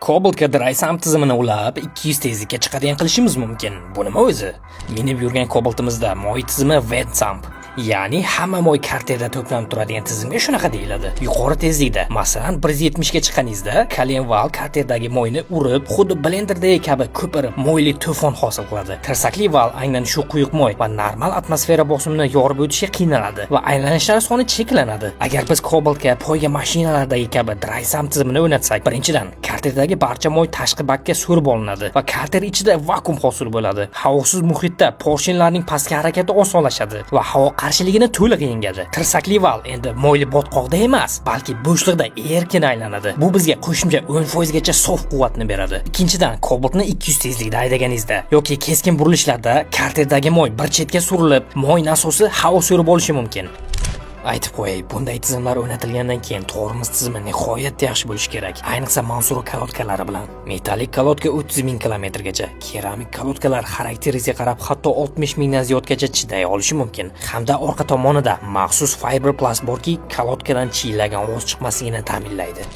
Cobalt'ga DrySump tizimini ulab 200 tezlikka chiqadigan qilishimiz mumkin. Bu nima o'zi? Minib yurgan Cobalt'imizda moy tizimi WetSump, ya'ni hamma moy karterda to'planib turadigan tizimga shunaqa deyiladi. Yuqori tezlikda, masalan 170 ga chiqqaningizda, kolenval karterdagi moyni urib, xuddi blenderdagi kabi ko'pirib, moyli to'fon hosil qiladi. Tirsakli val aynan shu quyuq moy va normal atmosfera bosimini yorib o'tishga qiynaladi va aylanishlar soni cheklanadi. Agar biz Cobalt'ga poyga mashinalardagi kabi DrySump tizimini o'rnatsak, birinchidan karterdagi barcha moy tashqi bakka so'rib olinadi va karter ichida vakuum hosil bo'ladi. Havosiz muhitda porshenlarning pastga harakati osonlashadi va havo qarshiligini to'liq yengadi. Tirsakli val endi moyli botqoqda emas, balki bo'shliqda erkin aylanadi. Bu bizga qo'shimcha 10% gacha sof quvvatni beradi. Ikkinchidan, Cobalt'ni 200 tezlikda haydaganingizda yoki keskin burilishlarda karterdagi moy bir chetga surilib, moy nasosi havo so'rib olishi mumkin. Aytib qo'yay, bunday tizimlar o'rnatilgandan keyin tormoz tizimi nihoyatda yaxshi bo'lishi kerak. Ayniqsa Mansuro kolodkalari bilan. Metallik kolodka 30 ming kilometrgacha, keramik kolodkalar xarakteriga qarab hatto 60 mingdan ziyodgacha chiday olishi mumkin. Hamda orqa tomonida maxsus fiberplast borki, kolodkadan chiylagan ovoz chiqmasligini ta'minlaydi.